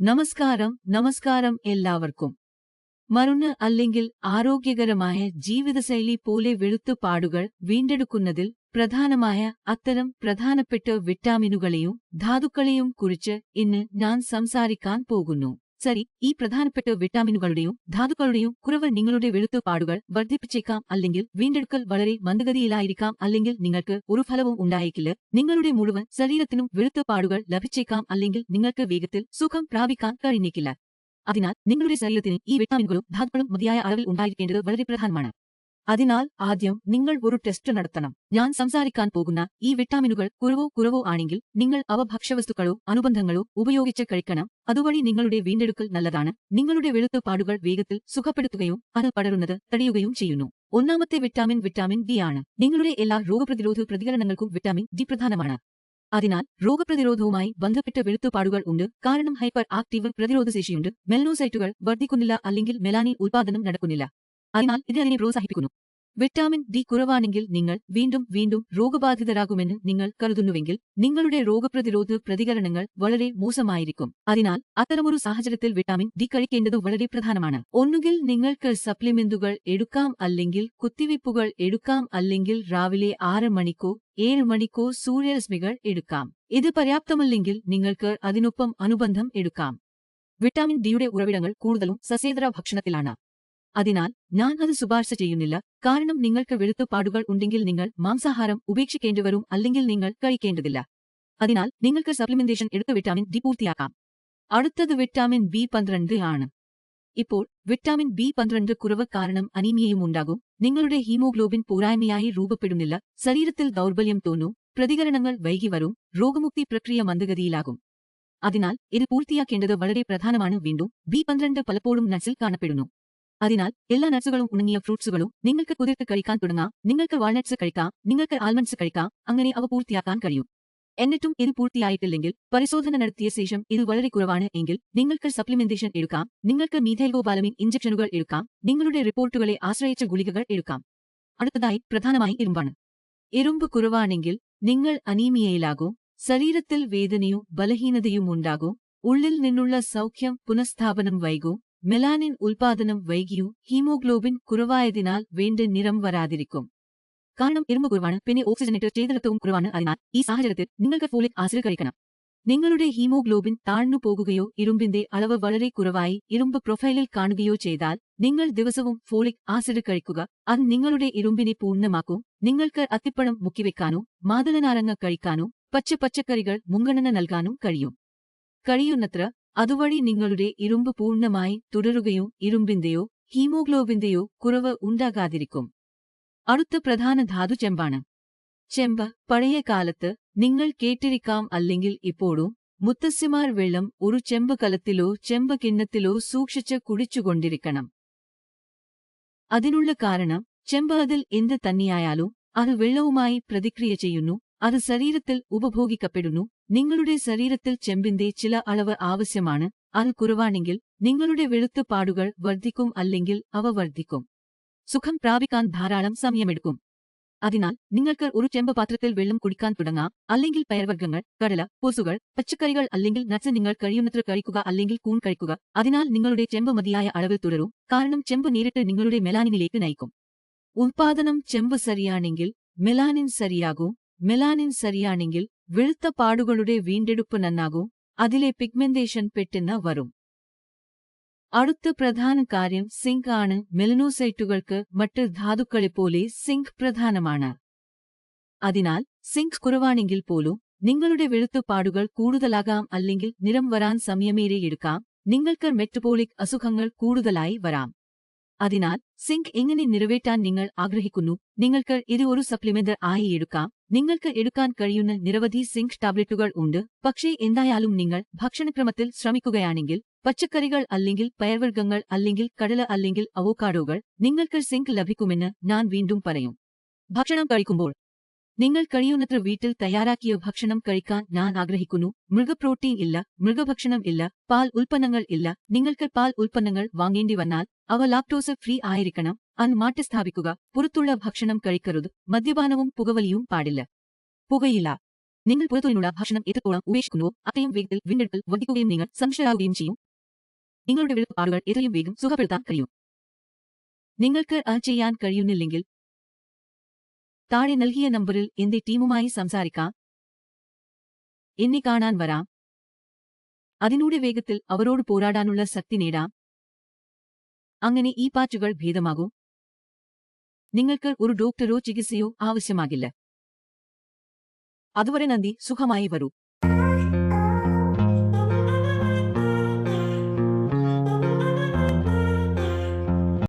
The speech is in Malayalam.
നമസ്കാരം എല്ലാവർക്കും. മരുന്ന് അല്ലെങ്കിൽ ആരോഗ്യകരമായ ജീവിതശൈലി പോലെ വെളുത്തുപാടുകൾ വീണ്ടെടുക്കുന്നതിൽ പ്രധാനമായ അത്തരം പ്രധാനപ്പെട്ട വിറ്റാമിനുകളെയും ധാതുക്കളെയും കുറിച്ച് ഇന്ന് ഞാൻ സംസാരിക്കാൻ പോകുന്നു. ശരി, ഈ പ്രധാനപ്പെട്ട വിറ്റാമിനുകളുടെയും ധാതുക്കളുടെയും കുറവ് നിങ്ങളുടെ വെളുത്തുപാടുകൾ വർദ്ധിപ്പിച്ചേക്കാം, അല്ലെങ്കിൽ വീണ്ടെടുക്കൽ വളരെ മന്ദഗതിയിലായിരിക്കാം, അല്ലെങ്കിൽ നിങ്ങൾക്ക് ഒരു ഫലവും ഉണ്ടായേക്കില്ല. നിങ്ങളുടെ മുഴുവൻ ശരീരത്തിനും വെളുത്തുപാടുകൾ ലഭിച്ചേക്കാം, അല്ലെങ്കിൽ നിങ്ങൾക്ക് വേഗത്തിൽ സുഖം പ്രാപിക്കാൻ കഴിഞ്ഞേക്കില്ല. അതിനാൽ നിങ്ങളുടെ ശരീരത്തിന് ഈ വിറ്റാമിനുകളും ധാതുക്കളും മതിയായ അളവിൽ ഉണ്ടായിരിക്കേണ്ടത് വളരെ പ്രധാനമാണ്. അതിനാൽ ആദ്യം നിങ്ങൾ ഒരു ടെസ്റ്റ് നടത്തണം. ഞാൻ സംസാരിക്കാൻ പോകുന്ന ഈ വിറ്റാമിനുകൾ കുറവോ ആണെങ്കിൽ നിങ്ങൾ അവ ഭക്ഷ്യവസ്തുക്കളോ അനുബന്ധങ്ങളോ ഉപയോഗിച്ച് കഴിക്കണം. അതുവഴി നിങ്ങളുടെ വീണ്ടെടുക്കൽ നല്ലതാണ്. നിങ്ങളുടെ വെളുത്തുപാടുകൾ വേഗത്തിൽ സുഖപ്പെടുത്തുകയും അത് പടരുന്നത് തടയുകയും ചെയ്യുന്നു. ഒന്നാമത്തെ വിറ്റാമിൻ ഡി ആണ്. നിങ്ങളുടെ എല്ലാ രോഗപ്രതിരോധ പ്രതികരണങ്ങൾക്കും വിറ്റാമിൻ ഡി പ്രധാനമാണ്. അതിനാൽ രോഗപ്രതിരോധവുമായി ബന്ധപ്പെട്ട വെളുത്തുപാടുകൾ ഉണ്ട്, കാരണം ഹൈപ്പർ ആക്റ്റീവ് പ്രതിരോധശേഷിയുണ്ട്. മെലനോസൈറ്റുകൾ വർദ്ധിക്കുന്നില്ല, അല്ലെങ്കിൽ മെലാനിൻ ഉൽപാദനം നടക്കുന്നില്ല. അതിനാൽ ഇത് അതിനെ പ്രോത്സാഹിപ്പിക്കുന്നു. വിറ്റാമിൻ ഡി കുറവാണെങ്കിൽ നിങ്ങൾ വീണ്ടും രോഗബാധിതരാകുമെന്ന് നിങ്ങൾ കരുതുന്നുവെങ്കിൽ നിങ്ങളുടെ രോഗപ്രതിരോധ പ്രതികരണങ്ങൾ വളരെ മോശമായിരിക്കും. അതിനാൽ അത്തരമൊരു സാഹചര്യത്തിൽ വിറ്റാമിൻ ഡി കഴിക്കേണ്ടത് വളരെ പ്രധാനമാണ്. ഒന്നുകിൽ നിങ്ങൾക്ക് സപ്ലിമെന്റുകൾ എടുക്കാം, അല്ലെങ്കിൽ കുത്തിവയ്പ്പുകൾ എടുക്കാം, അല്ലെങ്കിൽ രാവിലെ 6 മണിക്കോ 7 മണിക്കോ സൂര്യരശ്മികൾ എടുക്കാം. ഇത് പര്യാപ്തമല്ലെങ്കിൽ നിങ്ങൾക്ക് അതിനൊപ്പം അനുബന്ധം എടുക്കാം. വിറ്റാമിൻ ഡിയുടെ ഉറവിടങ്ങൾ കൂടുതലും സസ്യേതര ഭക്ഷണത്തിലാണ്. അതിനാൽ ഞാൻ അത് ശുപാർശ ചെയ്യുന്നില്ല, കാരണം നിങ്ങൾക്ക് വെളുത്തുപാടുകൾ ഉണ്ടെങ്കിൽ നിങ്ങൾ മാംസാഹാരം ഉപേക്ഷിക്കേണ്ടിവരും, അല്ലെങ്കിൽ നിങ്ങൾ കഴിക്കേണ്ടതില്ല. അതിനാൽ നിങ്ങൾക്ക് സപ്ലിമെന്റേഷൻ എടുത്ത് വിറ്റാമിൻ ഡി പൂർത്തിയാക്കാം. അടുത്തത് വിറ്റാമിൻ ബി12 ആണ്. ഇപ്പോൾ വിറ്റാമിൻ ബി12 കുറവ് കാരണം അനീമിയയും ഉണ്ടാകും. നിങ്ങളുടെ ഹീമോഗ്ലോബിൻ പോരായ്മയായി രൂപപ്പെടുന്നില്ല, ശരീരത്തിൽ ദൗർബല്യം തോന്നും, പ്രതികരണങ്ങൾ വൈകി വരും, രോഗമുക്തി പ്രക്രിയ മന്ദഗതിയിലാകും. അതിനാൽ ഇത് പൂർത്തിയാക്കേണ്ടത് വളരെ പ്രധാനമാണ്. വീണ്ടും ബി12 പലപ്പോഴും നട്സിൽ കാണപ്പെടുന്നു. അതിനാൽ എല്ലാ നട്സുകളും ഉണങ്ങിയ ഫ്രൂട്ട്സുകളും നിങ്ങൾക്ക് കുതിർത്ത് കഴിക്കാൻ തുടങ്ങാം. നിങ്ങൾക്ക് വാൾനട്ട്സ് കഴിക്കാം, നിങ്ങൾക്ക് ആൽമണ്ട്സ് കഴിക്കാം, അങ്ങനെ അവ പൂർത്തിയാക്കാൻ കഴിയും. എന്നിട്ടും ഇത് പൂർത്തിയായിട്ടില്ലെങ്കിൽ പരിശോധന നടത്തിയ ശേഷം ഇത് വളരെ കുറവാണ് എങ്കിൽ നിങ്ങൾക്ക് സപ്ലിമെന്റേഷൻ എടുക്കാം. നിങ്ങൾക്ക് മീഥൈൽകോബാലമിൻ ഇഞ്ചക്ഷനുകൾ എടുക്കാം. നിങ്ങളുടെ റിപ്പോർട്ടുകളെ ആശ്രയിച്ച ഗുളികകൾ എടുക്കാം. അടുത്തതായി പ്രധാനമായി ഇരുമ്പാണ്. ഇരുമ്പ് കുറവാണെങ്കിൽ നിങ്ങൾ അനീമിയയിലാകും. ശരീരത്തിൽ വേദനയും ബലഹീനതയും ഉണ്ടാകും. ഉള്ളിൽ നിന്നുള്ള സൗഖ്യം പുനഃസ്ഥാപനം വൈകും. മെലാനിൻ ഉൽപാദനം വൈകിയും ഹീമോഗ്ലോബിൻ കുറവായതിനാൽ വേണ്ട നിറം വരാതിരിക്കും. കാരണം ഇരുമ്പ് കുറവാണ്, പിന്നെ ഓക്സിജനേറ്റ് ചെയ്ത രക്തവും കുറവാണ്. അതിനാൽ ഈ സാഹചര്യത്തിൽ നിങ്ങൾക്ക് ഫോളിക് ആസിഡ് കഴിക്കണം. നിങ്ങളുടെ ഹീമോഗ്ലോബിൻ താഴ്ന്നു പോകുകയോ ഇരുമ്പിന്റെ അളവ് വളരെ കുറവായി ഇരുമ്പ് പ്രൊഫൈലിൽ കാണുകയോ ചെയ്താൽ നിങ്ങൾ ദിവസവും ഫോളിക് ആസിഡ് കഴിക്കുക. അത് നിങ്ങളുടെ ഇരുമ്പിനെ പൂർണ്ണമാക്കും. നിങ്ങൾക്ക് അത്തിപ്പഴം മുക്കിവെക്കാനോ മാതളനാരങ്ങ കഴിക്കാനോ പച്ചക്കറികൾ മുൻഗണന നൽകാനും കഴിയുന്നത്ര. അതുവഴി നിങ്ങളുടെ ഇരുമ്പ് പൂർണ്ണമായി തുടരുകയും ഇരുമ്പിന്റെയോ ഹീമോഗ്ലോബിന്റെയോ കുറവ് ഉണ്ടാകാതിരിക്കും. അടുത്ത പ്രധാന ധാതു ചെമ്പാണ്. ചെമ്പ് പഴയ കാലത്ത് നിങ്ങൾ കേട്ടിരിക്കാം, അല്ലെങ്കിൽ ഇപ്പോഴും മുത്തശ്ശിമാർ വെള്ളം ഒരു ചെമ്പ് കലത്തിലോ ചെമ്പ് കിണ്ണത്തിലോ സൂക്ഷിച്ച് കുടിച്ചുകൊണ്ടിരിക്കണം. അതിനുള്ള കാരണം ചെമ്പ് അതിൽ എന്ത് തന്നെയായാലും അത് വെള്ളവുമായി പ്രതിക്രിയ ചെയ്യുന്നു, അത് ശരീരത്തിൽ ഉപഭോഗിക്കപ്പെടുന്നു. നിങ്ങളുടെ ശരീരത്തിൽ ചെമ്പിന്റെ ചില അളവ് ആവശ്യമാണ്. അത് കുറവാണെങ്കിൽ നിങ്ങളുടെ വെളുത്തുപാടുകൾ വർദ്ധിക്കും, അല്ലെങ്കിൽ അവ വർദ്ധിക്കും. സുഖം പ്രാപിക്കാൻ ധാരാളം സമയമെടുക്കും. അതിനാൽ നിങ്ങൾക്ക് ഒരു ചെമ്പ് പാത്രത്തിൽ വെള്ളം കുടിക്കാൻ തുടങ്ങാം, അല്ലെങ്കിൽ പയർവർഗ്ഗങ്ങൾ, കടല, പൊസുകൾ, പച്ചക്കറികൾ, അല്ലെങ്കിൽ നട്സ് നിങ്ങൾ കഴിയുന്നത്ര കഴിക്കുക, അല്ലെങ്കിൽ കൂൺ കഴിക്കുക. അതിനാൽ നിങ്ങളുടെ ചെമ്പ് മതിയായ അളവിൽ തുടരും, കാരണം ചെമ്പ് നേരിട്ട് നിങ്ങളുടെ മെലാനിനിലേക്ക് നയിക്കും. ഉൽപാദനം ചെമ്പ് ശരിയാണെങ്കിൽ മെലാനിൻ ശരിയാകും. മെലാനിൻ ശരിയാണെങ്കിൽ വെളുത്ത പാടുകളുടെ വീണ്ടെടുപ്പ് നന്നാകും. അതിലെ പിഗ്മെന്റേഷൻ പെട്ടെന്ന് വരും. അടുത്ത പ്രധാന കാര്യം സിങ്ക് ആണ്. മെലനോസൈറ്റുകൾക്ക് മറ്റ് ധാതുക്കളെപ്പോലെ സിങ്ക് പ്രധാനമാണ്. അതിനാൽ സിങ്ക് കുറവാണെങ്കിൽ പോലും നിങ്ങളുടെ വെളുത്തുപാടുകൾ കൂടുതലാകാം, അല്ലെങ്കിൽ നിറം വരാൻ സമയമേറെ എടുക്കാം. നിങ്ങൾക്ക് മെറ്റബോളിക് അസുഖങ്ങൾ കൂടുതലായി വരാം. അതിനാൽ സിങ്ക് എങ്ങനെ നിറവേറ്റാൻ നിങ്ങൾ ആഗ്രഹിക്കുന്നു? നിങ്ങൾക്ക് ഇത് ഒരു സപ്ലിമെന്റ് ആയി എടുക്കാം. നിങ്ങൾക്ക് എടുക്കാൻ കഴിയുന്ന നിരവധി സിങ്ക് ടാബ്ലറ്റുകൾ ഉണ്ട്. പക്ഷേ എന്തായാലും നിങ്ങൾ ഭക്ഷണക്രമത്തിൽ ശ്രമിക്കുകയാണെങ്കിൽ പച്ചക്കറികൾ, അല്ലെങ്കിൽ പയർവർഗ്ഗങ്ങൾ, അല്ലെങ്കിൽ കടല, അല്ലെങ്കിൽ അവോക്കാഡോകൾ, നിങ്ങൾക്ക് സിങ്ക് ലഭിക്കുമെന്ന് ഞാൻ വീണ്ടും പറയും. ഭക്ഷണം കഴിക്കുമ്പോൾ നിങ്ങൾ കഴിയുന്നത്ര വീട്ടിൽ തയ്യാറാക്കിയ ഭക്ഷണം കഴിക്കാൻ ഞാൻ ആഗ്രഹിക്കുന്നു. മൃഗപ്രോട്ടീൻ ഇല്ല, മൃഗഭക്ഷണം ഇല്ല, പാൽ ഉൽപ്പന്നങ്ങൾ ഇല്ല. നിങ്ങൾക്ക് പാൽ ഉൽപ്പന്നങ്ങൾ വാങ്ങേണ്ടി വന്നാൽ അവ ലാക്ടോസ് ഫ്രീ ആയിരിക്കണം. അത് മാറ്റിസ്ഥാപിക്കുക. പുറത്തുള്ള ഭക്ഷണം കഴിക്കരുത്. മദ്യപാനവും പുകവലിയും പാടില്ല. പുകയില നിങ്ങൾ പുറത്തുനിന്നുള്ള ഭക്ഷണം എത്രത്തോളം ഉപേക്ഷിക്കുന്നുവോ അത്രയും വേഗത്തിൽ വീണ്ടെടുക്കൽ വർദ്ധിക്കുകയും നിങ്ങൾ സന്തുഷ്ടരാകുകയും ചെയ്യും. നിങ്ങളുടെ വെളുത്ത പാടുകൾ എത്രയും വേഗം സുഖപ്പെടുത്താൻ കഴിയും. നിങ്ങൾക്ക് അത് ചെയ്യാൻ കഴിയുന്നില്ലെങ്കിൽ താഴെ നൽകിയ നമ്പറിൽ എന്റെ ടീമുമായി സംസാരിക്കാം. എന്നെ കാണാൻ വരാം. അതിലൂടെ വേഗത്തിൽ അവരോട് പോരാടാനുള്ള ശക്തി നേടാം. അങ്ങനെ ഈ പാച്ചുകൾ ഭേദമാകും. നിങ്ങൾക്ക് ഒരു ഡോക്ടറോ ചികിത്സയോ ആവശ്യമാകില്ല. അതുവരെ നന്ദി. സുഖമായി വരൂ.